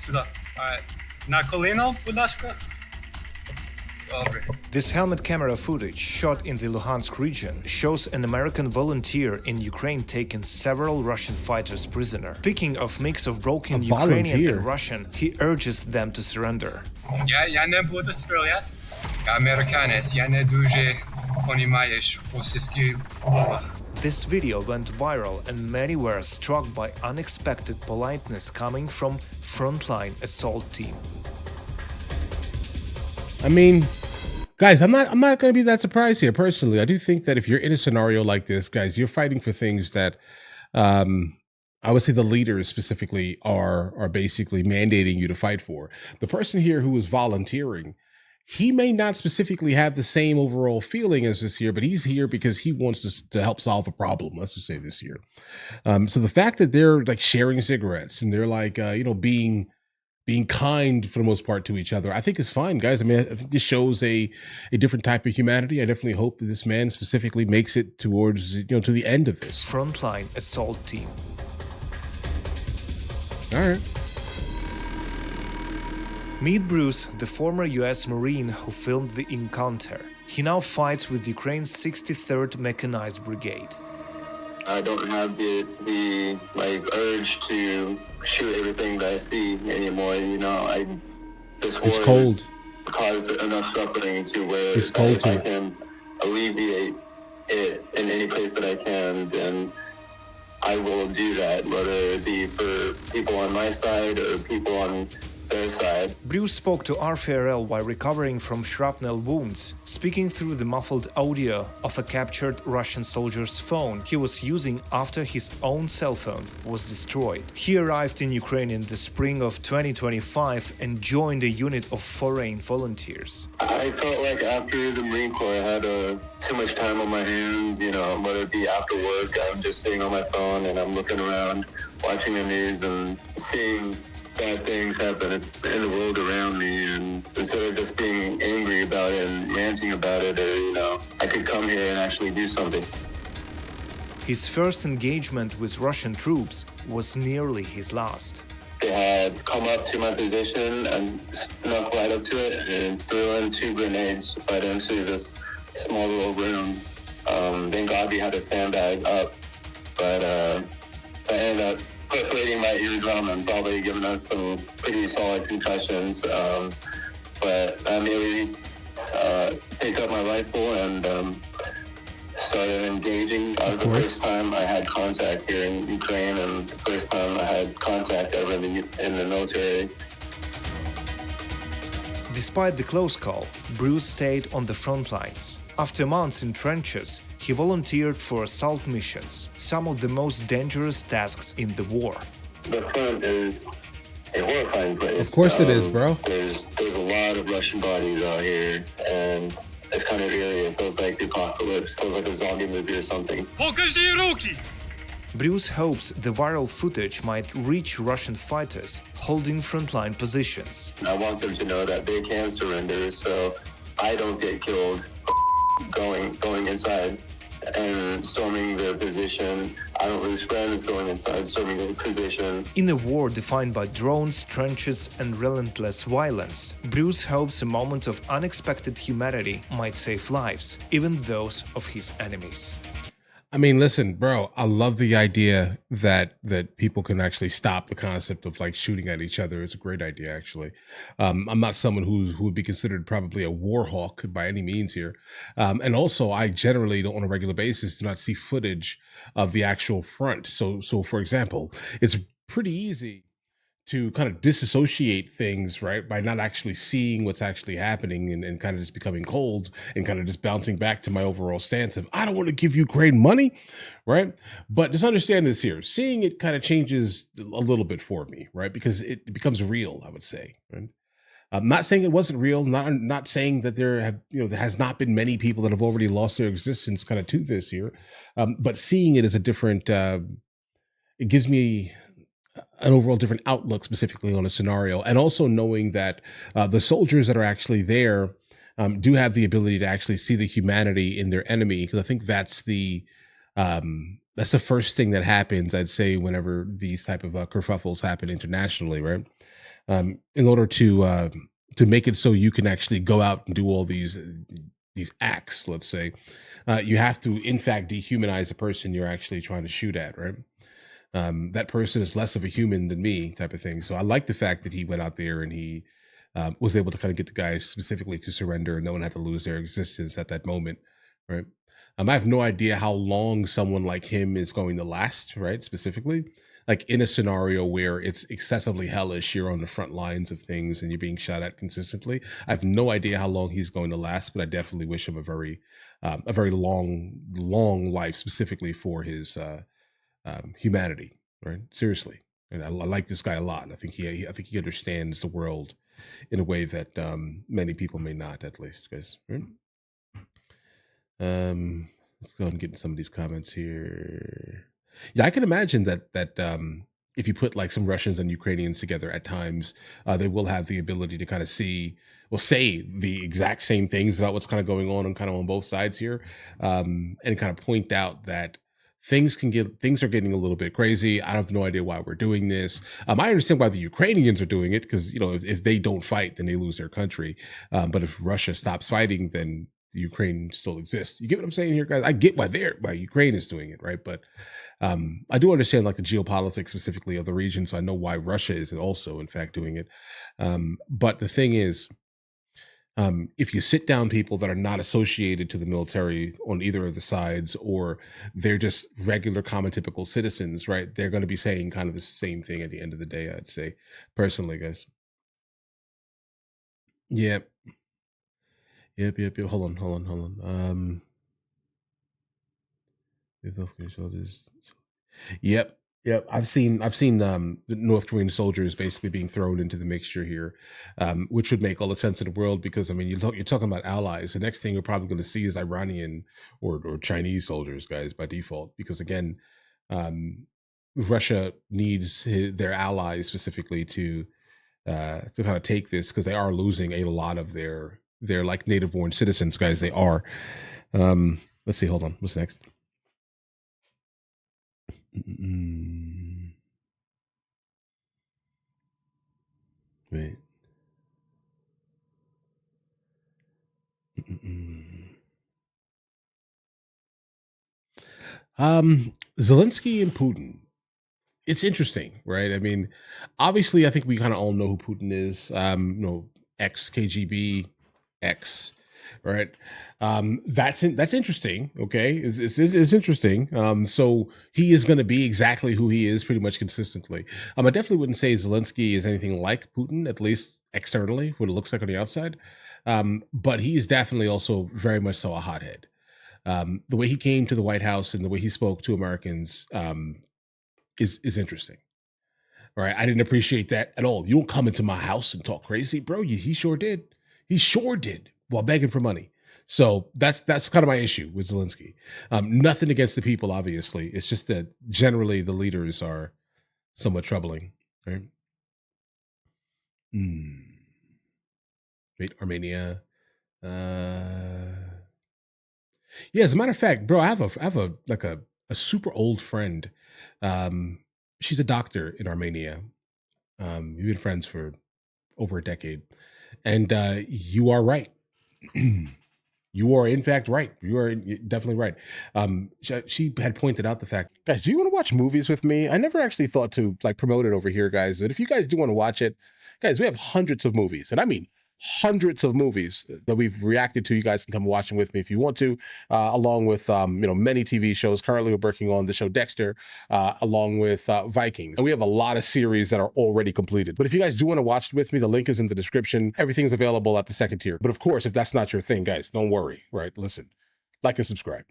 Сюда. На коліно, будь ласка. Добре. This helmet camera footage, shot in the Luhansk region, shows an American volunteer in Ukraine taking several Russian fighters prisoner. Speaking of mix of broken Ukrainian and Russian, he urges them to surrender. Я не буду стріляти. Я американець, я не дуже понімаєш російську мову. This video went viral and many were struck by unexpected politeness coming from frontline assault team. I mean, guys, I'm not going to be that surprised here. Personally, I do think that if you're in a scenario like this, guys, you're fighting for things that I would say the leaders specifically are basically mandating you to fight for. The person here who is volunteering, he may not specifically have the same overall feeling as this here, but he's here because he wants to help solve a problem. Let's just say this here. So the fact that they're like sharing cigarettes and they're like, being kind for the most part to each other, I think is fine, guys. I mean, I think this shows a different type of humanity. I definitely hope that this man specifically makes it towards, to the end of this. Frontline assault team. All right. Meet Bruce, the former US Marine who filmed the encounter. He now fights with Ukraine's 63rd Mechanized Brigade. I don't have the urge to shoot everything that I see anymore. This war has caused enough suffering to where if I can alleviate it in any place that I can, then I will do that, whether it be for people on my side or people on their side. Bruce spoke to RFRL while recovering from shrapnel wounds, speaking through the muffled audio of a captured Russian soldier's phone he was using after his own cell phone was destroyed. He arrived in Ukraine in the spring of 2025 and joined a unit of foreign volunteers. I felt like after the Marine Corps, I had too much time on my hands, whether it be after work, I'm just sitting on my phone and I'm looking around, watching the news and seeing bad things happen in the world around me, and instead of just being angry about it and ranting about it, I could come here and actually do something. His first engagement with Russian troops was nearly his last. They had come up to my position and snuck right up to it and threw in 2 grenades right into this small little room. Thank God we had a sandbag up, but I ended up perforating my eardrum and probably giving us some pretty solid concussions. But I immediately picked up my rifle and started engaging. That was the first time I had contact here in Ukraine and the first time I had contact ever in the military. Despite the close call, Bruce stayed on the front lines. After months in trenches, he volunteered for assault missions, some of the most dangerous tasks in the war. The front is a horrifying place. Of course it is, bro. There's a lot of Russian bodies out here, and it's kind of eerie. It feels like the apocalypse. It feels like a zombie movie or something. Покажи руки! Bruce hopes the viral footage might reach Russian fighters holding frontline positions. I want them to know that they can surrender, so I don't get killed going inside and storming their position. I don't lose friends going inside, storming their position. In a war defined by drones, trenches, and relentless violence, Bruce hopes a moment of unexpected humanity might save lives, even those of his enemies. I mean, listen, bro, I love the idea that people can actually stop the concept of like shooting at each other. It's a great idea, actually. I'm not someone who would be considered probably a war hawk by any means here. And also, I generally don't on a regular basis do not see footage of the actual front. So for example, it's pretty easy to kind of disassociate things, right, by not actually seeing what's actually happening and kind of just becoming cold and kind of just bouncing back to my overall stance of, I don't want to give Ukraine money, right? But just understand this here. Seeing it kind of changes a little bit for me, right? Because it becomes real, I would say, right? I'm not saying it wasn't real, not saying that there has not been many people that have already lost their existence kind of to this here. But seeing it as a different, it gives me an overall different outlook specifically on a scenario, and also knowing that the soldiers that are actually there do have the ability to actually see the humanity in their enemy, because I think that's the first thing that happens, I'd say, whenever these type of kerfuffles happen internationally, right? in order to make it so you can actually go out and do all these acts, let's say, you have to in fact dehumanize the person you're actually trying to shoot at, right? That person is less of a human than me, type of thing. So I like the fact that he went out there and he was able to kind of get the guys specifically to surrender, and no one had to lose their existence at that moment, right? I have no idea how long someone like him is going to last, right? Specifically, like in a scenario where it's excessively hellish, you're on the front lines of things and you're being shot at consistently. I have no idea how long he's going to last, but I definitely wish him a very long life, specifically for his humanity, right? Seriously. And I like this guy a lot. I think he understands the world in a way that many people may not, at least, guys. Right? Let's go ahead and get in some of these comments here. Yeah, I can imagine that if you put like some Russians and Ukrainians together at times, they will have the ability to kind of say the exact same things about what's kind of going on and kind of on both sides here, and kind of point out that things are getting a little bit crazy. I have no idea why we're doing this. I understand why the Ukrainians are doing it, because if they don't fight, then they lose their country. But if Russia stops fighting, then the Ukraine still exists. You get what I'm saying here, guys? I get why Ukraine is doing it, right? But I do understand like the geopolitics specifically of the region, so I know why Russia is also in fact doing it. But the thing is, if you sit down people that are not associated to the military on either of the sides, or they're just regular common typical citizens, right, they're going to be saying kind of the same thing at the end of the day, I'd say, personally, guys. Yep. Hold on. Yep. I've seen the North Korean soldiers basically being thrown into the mixture here, which would make all the sense in the world, because I mean you're talking about allies. The next thing we're probably going to see is Iranian or Chinese soldiers, guys, by default, because again, Russia needs their allies specifically to kind of take this, because they are losing a lot of their like native born citizens, guys. They are. Let's see. Hold on. What's next? Wait. Zelensky and Putin. It's interesting, right? I mean, obviously, I think we kind of all know who Putin is. Ex KGB, ex, right? That's interesting. Okay, it's interesting. So he is going to be exactly who he is, pretty much consistently. I definitely wouldn't say Zelensky is anything like Putin, at least externally, what it looks like on the outside. But he is definitely also very much so a hothead. The way he came to the White House and the way he spoke to Americans is interesting. All right, I didn't appreciate that at all. You don't come into my house and talk crazy, bro. He sure did. He sure did, while begging for money. So that's kind of my issue with Zelensky. Nothing against the people, obviously. It's just that generally the leaders are somewhat troubling. Right? Wait, Armenia. Yeah, as a matter of fact, bro, I have a super old friend. She's a doctor in Armenia. We've been friends for over a decade, and you are right. You are in fact right. You are definitely right. She had pointed out the fact, guys, do you want to watch movies with me? I never actually thought to like promote it over here, guys. But if you guys do want to watch it, guys, we have hundreds of movies, and I mean hundreds of movies that we've reacted to. You guys can come watch them with me if you want to, along with many TV shows. Currently, we're working on the show Dexter, along with Vikings, and we have a lot of series that are already completed. But if you guys do want to watch it with me, the link is in the description. Everything's available at the second tier. But of course, if that's not your thing, guys, don't worry. Right? Listen, like and subscribe.